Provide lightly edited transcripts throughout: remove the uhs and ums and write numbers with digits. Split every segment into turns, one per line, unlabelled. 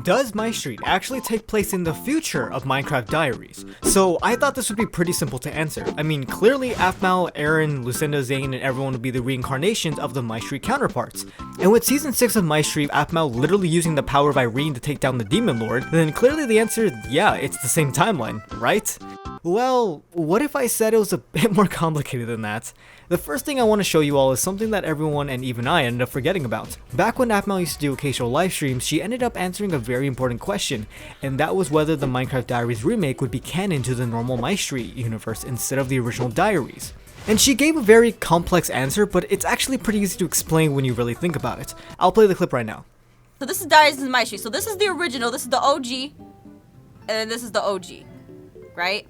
Does Mystreet actually take place in the future of Minecraft Diaries? So I thought this would be pretty simple to answer. I mean, clearly Aphmau, Irene, Lucinda, Zane, and everyone would be the reincarnations of the Mystreet counterparts. And with season 6 of Mystreet, Aphmau literally using the power of Irene to take down the Demon Lord, then clearly the answer, yeah, it's the same timeline, right? Well, what if I said it was a bit more complicated than that? The first thing I want to show you all is something that everyone and even I ended up forgetting about. Back when Aphmau used to do occasional live streams, she ended up answering a very important question, and that was whether the Minecraft Diaries remake would be canon to the normal Mystreet universe instead of the original Diaries. And she gave a very complex answer, but it's actually pretty easy to explain when you really think about it. I'll play the clip right now.
So this is Diaries and Mystreet. So this is the original, this is the OG, and then this is the OG, right?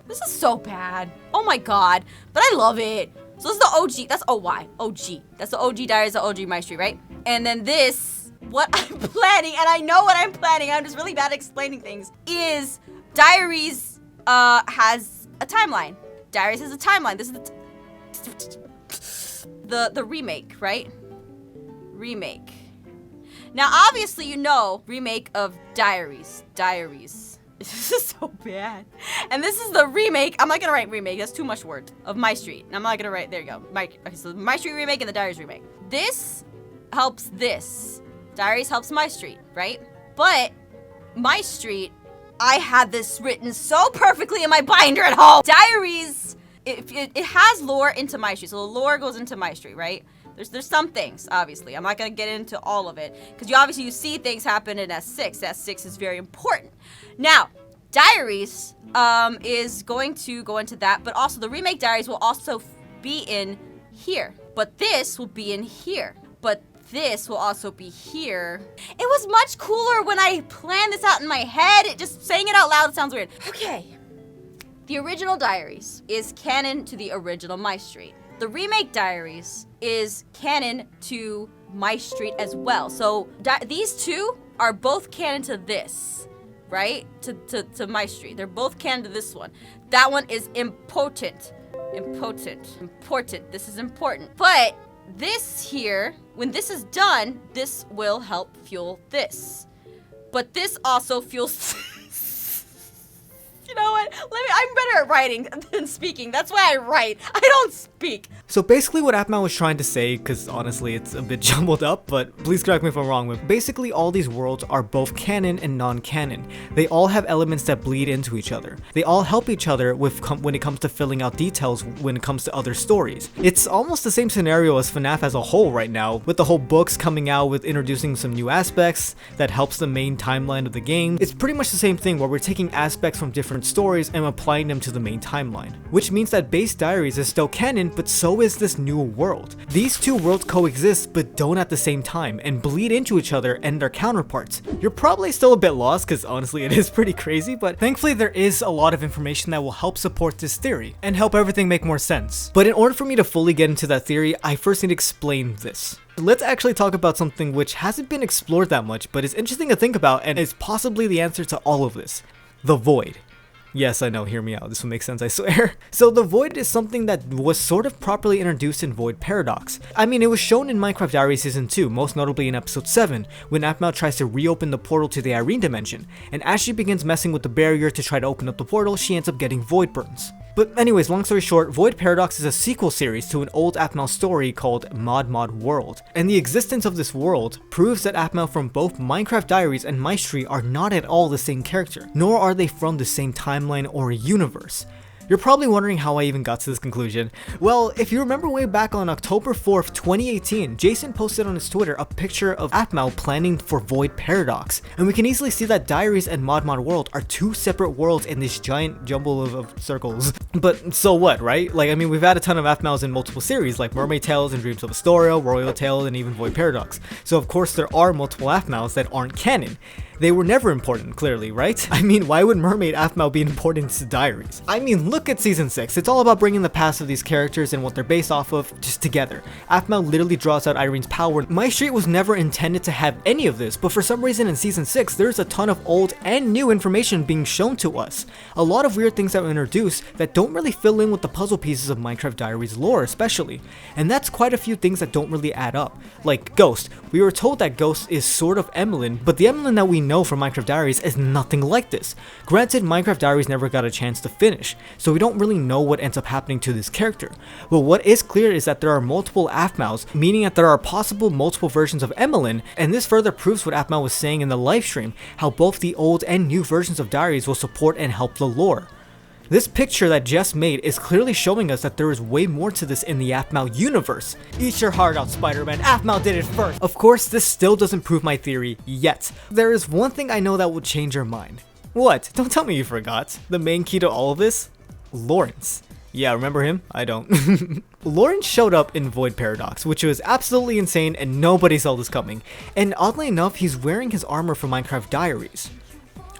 This is so bad. Oh my god. But I love it. So this is the OG. That's OY. OG. That's the OG Diaries, the OG Mystreet, right? And then this, what I'm planning, and I know what I'm planning, I'm just really bad at explaining things, is Diaries has a timeline. Diaries has a timeline. This is the remake, right? Remake. Now, obviously, you know, remake of Diaries. Diaries. This is so bad. And this is the remake. I'm not gonna write remake. That's too much word. Of Mystreet. I'm not gonna write. There you go. Okay, so the Mystreet remake and the Diaries remake. This helps this. Diaries helps Mystreet, right? But Mystreet, I had this written so perfectly in my binder at home. Diaries, it has lore into Mystreet. So the lore goes into Mystreet, right? There's some things, obviously. I'm not gonna get into all of it because you see things happen in S6. S6 is very important. Now, Diaries is going to go into that, but also the remake Diaries will also be in here. But this will be in here. But this will also be here. It was much cooler when I planned this out in my head. Just saying it out loud sounds weird. Okay. The original Diaries is canon to the original Mystreet. The remake Diaries is canon to Mystreet as well. So these two are both canon to this, right? To Mystreet. They're both canon to this one. That one is important. Important. This is important. But this here, when this is done, this will help fuel this. But this also fuels You know what? I'm better at writing than speaking. That's why I write. I don't speak.
So basically what Aphmau was trying to say, because honestly it's a bit jumbled up, but please correct me if I'm wrong, but basically all these worlds are both canon and non-canon. They all have elements that bleed into each other. They all help each other when it comes to filling out details when it comes to other stories. It's almost the same scenario as FNAF as a whole right now, with the whole books coming out with introducing some new aspects that helps the main timeline of the game. It's pretty much the same thing where we're taking aspects from different stories and applying them to the main timeline, which means that base Diaries is still canon, but so is this new world. These two worlds coexist but don't at the same time and bleed into each other and their counterparts. You're probably still a bit lost because honestly it is pretty crazy, but thankfully there is a lot of information that will help support this theory and help everything make more sense. But in order for me to fully get into that theory, I first need to explain this. Let's actually talk about something which hasn't been explored that much but is interesting to think about and is possibly the answer to all of this: the void. Yes, I know, hear me out, this will make sense, I swear. So the Void is something that was sort of properly introduced in Void Paradox. I mean, it was shown in Minecraft Diaries Season 2, most notably in episode 7, when Aphmau tries to reopen the portal to the Irene dimension, and as she begins messing with the barrier to try to open up the portal, she ends up getting Void Burns. But anyways, long story short, Void Paradox is a sequel series to an old Aphmau story called Mod World, and the existence of this world proves that Aphmau from both Minecraft Diaries and Mystreet are not at all the same character, nor are they from the same timeline or universe. You're probably wondering how I even got to this conclusion. Well, if you remember way back on October 4th, 2018, Jason posted on his Twitter a picture of Aphmau planning for Void Paradox, and we can easily see that Diaries and Mod World are two separate worlds in this giant jumble of circles. But so what, right? Like, I mean, we've had a ton of Aphmaus in multiple series, like Mermaid Tales and Dreams of Astoria, Royal Tale, and even Void Paradox. So of course there are multiple Aphmaus that aren't canon. They were never important, clearly, right? I mean, why would Mermaid Aphmau be important to Diaries? I mean, look look at season 6, it's all about bringing the past of these characters and what they're based off of just together. Aphmau literally draws out Irene's power. Mystreet was never intended to have any of this, but for some reason in season 6, there's a ton of old and new information being shown to us. A lot of weird things that were introduced that don't really fill in with the puzzle pieces of Minecraft Diaries lore especially, and that's quite a few things that don't really add up. Like Ghost, we were told that Ghost is sort of Emmeline, but the Emmeline that we know from Minecraft Diaries is nothing like this. Granted, Minecraft Diaries never got a chance to finish, so we don't really know what ends up happening to this character. But what is clear is that there are multiple Aphmaus, meaning that there are possible multiple versions of Emmeline, and this further proves what Aphmau was saying in the livestream, how both the old and new versions of Diaries will support and help the lore. This picture that Jess made is clearly showing us that there is way more to this in the Aphmau universe. Eat your heart out, Spider-Man, Aphmau did it first! Of course, this still doesn't prove my theory yet. There is one thing I know that will change your mind. What? Don't tell me you forgot. The main key to all of this? Laurance. Yeah, remember him? I don't. Laurance showed up in Void Paradox, which was absolutely insane and nobody saw this coming. And oddly enough, he's wearing his armor from Minecraft Diaries.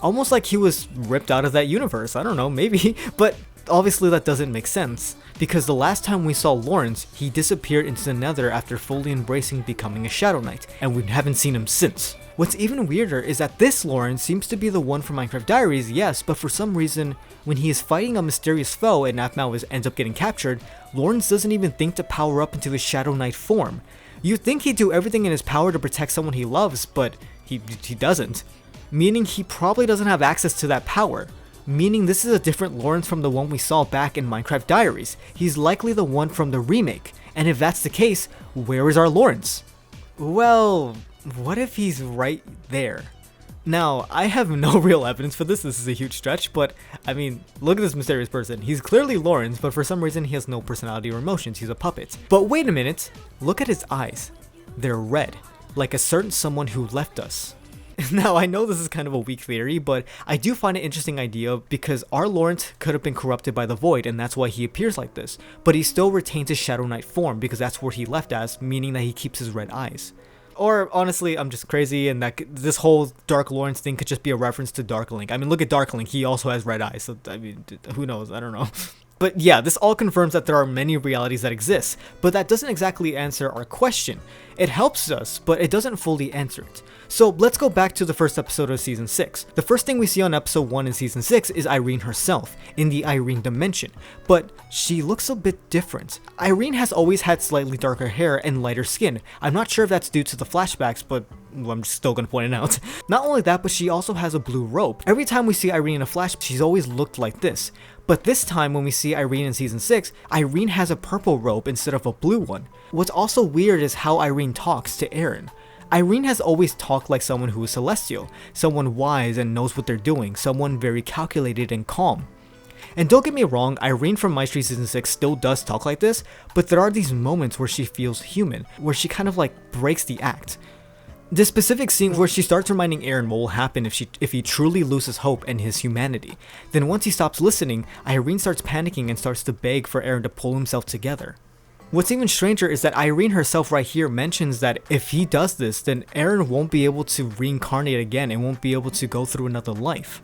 Almost like he was ripped out of that universe, I don't know, maybe, but obviously that doesn't make sense, because the last time we saw Laurance, he disappeared into the Nether after fully embracing becoming a Shadow Knight, and we haven't seen him since. What's even weirder is that this Laurance seems to be the one from Minecraft Diaries, yes, but for some reason, when he is fighting a mysterious foe and Aphmau ends up getting captured, Laurance doesn't even think to power up into his Shadow Knight form. You'd think he'd do everything in his power to protect someone he loves, but he doesn't. Meaning he probably doesn't have access to that power. Meaning this is a different Laurance from the one we saw back in Minecraft Diaries. He's likely the one from the remake, and if that's the case, where is our Laurance? Well, what if he's right there? Now, I have no real evidence for this is a huge stretch, but I mean, look at this mysterious person. He's clearly Laurance, but for some reason he has no personality or emotions, he's a puppet. But wait a minute, look at his eyes. They're red, like a certain someone who left us. Now, I know this is kind of a weak theory, but I do find it an interesting idea because our Laurance could have been corrupted by the Void and that's why he appears like this, but he still retains his Shadow Knight form because that's what he left as, meaning that he keeps his red eyes. Or honestly, I'm just crazy and that this whole Dark Laurance thing could just be a reference to Dark Link. I mean, look at Dark Link, he also has red eyes, so I mean, who knows, I don't know. But yeah, this all confirms that there are many realities that exist, but that doesn't exactly answer our question. It helps us, but it doesn't fully answer it. So let's go back to the first episode of season 6. The first thing we see on episode 1 in season 6 is Irene herself, in the Irene dimension, but she looks a bit different. Irene has always had slightly darker hair and lighter skin. I'm not sure if that's due to the flashbacks, but I'm still gonna point it out. Not only that, but she also has a blue robe. Every time we see Irene in a flash, she's always looked like this. But this time when we see Irene in season 6, Irene has a purple robe instead of a blue one. What's also weird is how Irene talks to Aaron. Irene has always talked like someone who is celestial, someone wise and knows what they're doing, someone very calculated and calm. And don't get me wrong, Irene from Mystreet season 6 still does talk like this, but there are these moments where she feels human, where she kind of like breaks the act. This specific scene where she starts reminding Aaron what will happen if he truly loses hope in his humanity. Then once he stops listening, Irene starts panicking and starts to beg for Aaron to pull himself together. What's even stranger is that Irene herself right here mentions that if he does this, then Aaron won't be able to reincarnate again and won't be able to go through another life.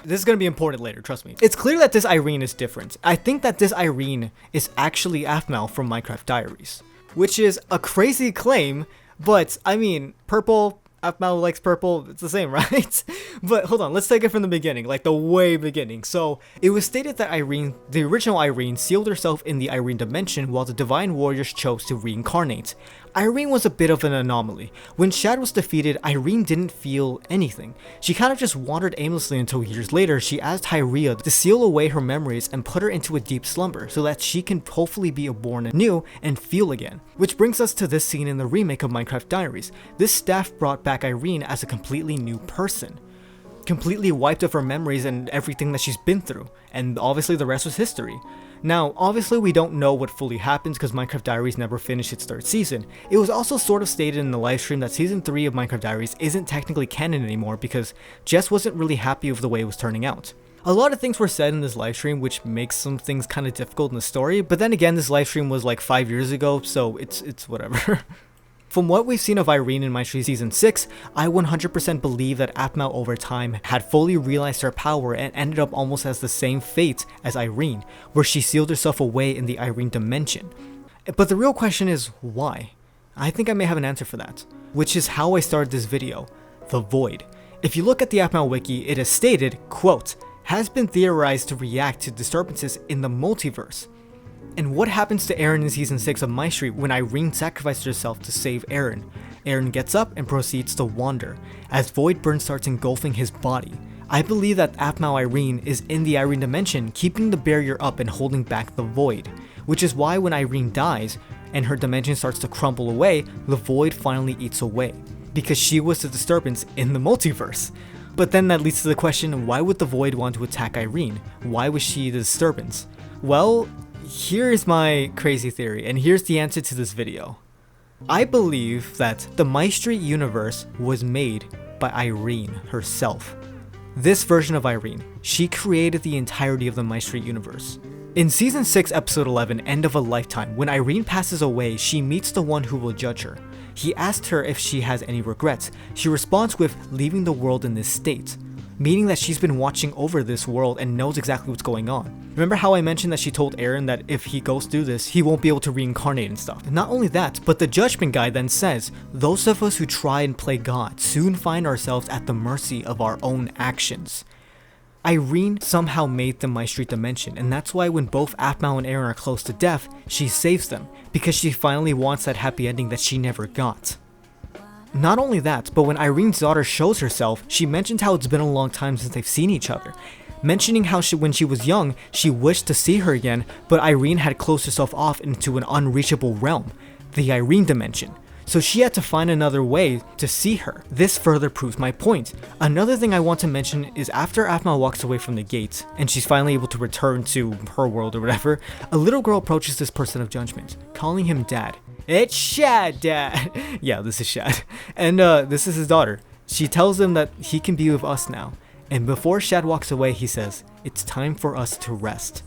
This is going to be important later, trust me. It's clear that this Irene is different. I think that this Irene is actually Aphmau from Minecraft Diaries, which is a crazy claim, but I mean, purple, Aphmau likes purple, it's the same, right? But hold on, let's take it from the beginning, like the way beginning. So, it was stated that Irene, the original Irene, sealed herself in the Irene dimension while the Divine Warriors chose to reincarnate. Irene was a bit of an anomaly. When Shad was defeated, Irene didn't feel anything. She kind of just wandered aimlessly until years later she asked Hyria to seal away her memories and put her into a deep slumber so that she can hopefully be born anew and feel again. Which brings us to this scene in the remake of Minecraft Diaries. This staff brought back Irene as a completely new person. Completely wiped of her memories and everything that she's been through, and obviously the rest was history. Now, obviously we don't know what fully happens because Minecraft Diaries never finished its third season. It was also sort of stated in the livestream that season 3 of Minecraft Diaries isn't technically canon anymore because Jess wasn't really happy with the way it was turning out. A lot of things were said in this livestream which makes some things kind of difficult in the story, but then again this livestream was like 5 years ago, so it's whatever. From what we've seen of Irene in Mystreet Season 6, I 100% believe that Aphmau over time had fully realized her power and ended up almost as the same fate as Irene, where she sealed herself away in the Irene dimension. But the real question is, why? I think I may have an answer for that, which is how I started this video, the Void. If you look at the Aphmau wiki, it is stated, quote, has been theorized to react to disturbances in the multiverse. And what happens to Eren in Season 6 of Mystreet when Irene sacrifices herself to save Eren? Eren gets up and proceeds to wander, as void burn starts engulfing his body. I believe that Aphmau Irene is in the Irene dimension, keeping the barrier up and holding back the void, which is why when Irene dies and her dimension starts to crumble away, the void finally eats away, because she was the disturbance in the multiverse. But then that leads to the question, why would the void want to attack Irene? Why was she the disturbance? Well, here's my crazy theory, and here's the answer to this video. I believe that the Mystreet universe was made by Irene herself. This version of Irene, she created the entirety of the Mystreet universe. In Season 6, Episode 11, End of a Lifetime, when Irene passes away, she meets the one who will judge her. He asked her if she has any regrets. She responds with leaving the world in this state, meaning that she's been watching over this world and knows exactly what's going on. Remember how I mentioned that she told Eren that if he goes through this, he won't be able to reincarnate and stuff. Not only that, but the Judgment Guy then says, those of us who try and play God soon find ourselves at the mercy of our own actions. Irene somehow made the Mystreet dimension, and that's why when both Aphmau and Eren are close to death, she saves them, because she finally wants that happy ending that she never got. Not only that, but when Irene's daughter shows herself, she mentions how it's been a long time since they've seen each other, mentioning how when she was young, she wished to see her again, but Irene had closed herself off into an unreachable realm, the Irene dimension. So she had to find another way to see her. This further proves my point. Another thing I want to mention is after Aphmau walks away from the gate, and she's finally able to return to her world or whatever, a little girl approaches this person of judgment, calling him Dad. It's Shad, Dad! Yeah, this is Shad. And this is his daughter. She tells him that he can be with us now. And before Shad walks away, he says, it's time for us to rest.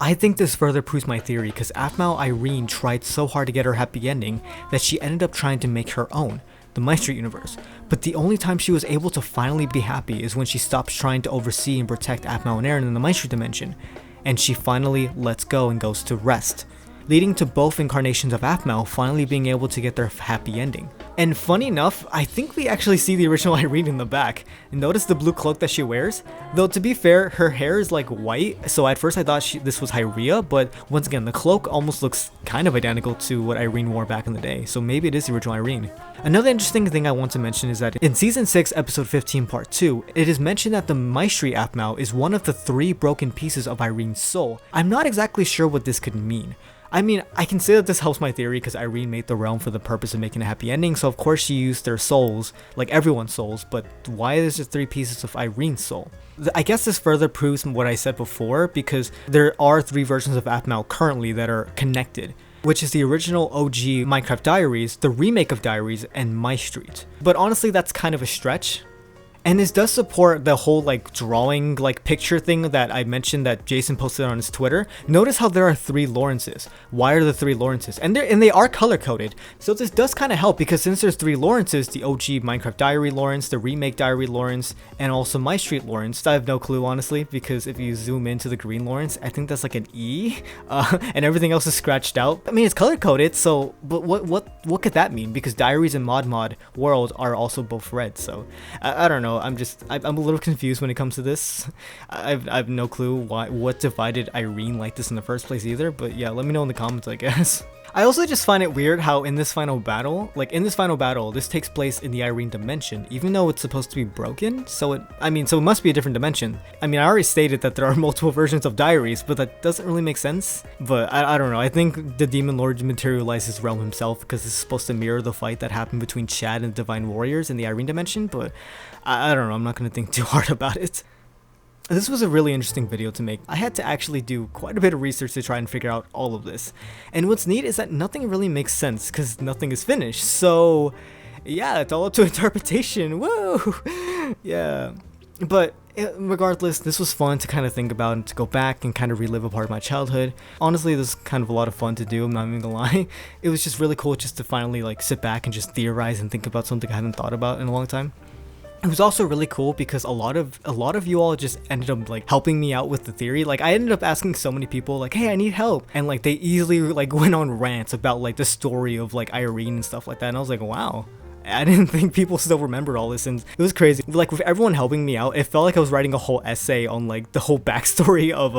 I think this further proves my theory because Aphmau Irene tried so hard to get her happy ending that she ended up trying to make her own, the Mystreet universe. But the only time she was able to finally be happy is when she stops trying to oversee and protect Aphmau and Eren in the Mystreet dimension, and she finally lets go and goes to rest, leading to both incarnations of Aphmau finally being able to get their happy ending. And funny enough, I think we actually see the original Irene in the back. Notice the blue cloak that she wears? Though to be fair, her hair is like white, so at first I thought this was Hyrea, but once again, the cloak almost looks kind of identical to what Irene wore back in the day, so maybe it is the original Irene. Another interesting thing I want to mention is that in Season 6, Episode 15, Part 2, it is mentioned that the Mystreet Aphmau is one of the 3 broken pieces of Irene's soul. I'm not exactly sure what this could mean. I mean, I can say that this helps my theory because Irene made the realm for the purpose of making a happy ending, so of course she used their souls, like everyone's souls, but why is there 3 pieces of Irene's soul? I guess this further proves what I said before, because there are 3 versions of Aphmau currently that are connected, which is the original OG Minecraft Diaries, the remake of Diaries, and Mystreet. But honestly, that's kind of a stretch. And this does support the whole like drawing like picture thing that I mentioned that Jason posted on his Twitter. Notice how there are 3 Laurances. Why are the 3 Laurances? And they are color coded. So this does kind of help because since there's 3 Laurances, the OG Minecraft Diary Laurance, the remake Diary Laurance, and also Mystreet Laurance. I have no clue honestly because if you zoom into the green Laurance, I think that's like an E, and everything else is scratched out. I mean it's color coded, so but what could that mean? Because Diaries and Mod World are also both red. So I don't know. I'm a little confused when it comes to this. I've no clue what divided Irene like this in the first place either, but yeah, let me know in the comments, I guess. I also just find it weird how in this final battle, this takes place in the Irene dimension, even though it's supposed to be broken. So it must be a different dimension. I mean, I already stated that there are multiple versions of Diaries, but that doesn't really make sense. But I don't know. I think the Demon Lord materializes realm himself because it's supposed to mirror the fight that happened between Chad and Divine Warriors in the Irene dimension. But I don't know. I'm not gonna think too hard about it. This was a really interesting video to make. I had to actually do quite a bit of research to try and figure out all of this. And what's neat is that nothing really makes sense because nothing is finished. So yeah, it's all up to interpretation. Woo! Yeah. But regardless, this was fun to kind of think about and to go back and kind of relive a part of my childhood. Honestly, this is kind of a lot of fun to do, I'm not even gonna lie. It was just really cool just to finally like sit back and just theorize and think about something I haven't thought about in a long time. It was also really cool because a lot of you all just ended up like helping me out with the theory. Like I ended up asking so many people like, hey, I need help, and like they easily like went on rants about like the story of like Irene and stuff like that, and I was like, wow, I didn't think people still remembered all this, and it was crazy. Like with everyone helping me out, it felt like I was writing a whole essay on like the whole backstory of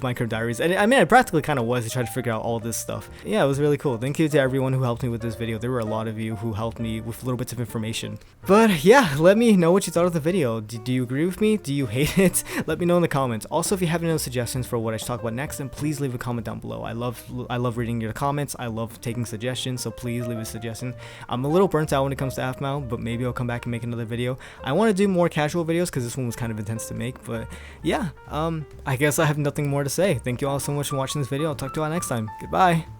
Minecraft Diaries, and I mean, I practically kind of was to try to figure out all this stuff. Yeah, it was really cool. Thank you to everyone who helped me with this video. There were a lot of you who helped me with little bits of information. But yeah, let me know what you thought of the video. Do you agree with me? Do you hate it? Let me know in the comments. Also, if you have any other suggestions for what I should talk about next, then please leave a comment down below. I love reading your comments. I love taking suggestions, so please leave a suggestion. I'm a little burnt out when it comes to Aphmau, but maybe I'll come back and make another video. I want to do more casual videos because this one was kind of intense to make, but yeah, I guess I have nothing more to say. Thank you all so much for watching this video. I'll talk to you all next time. Goodbye.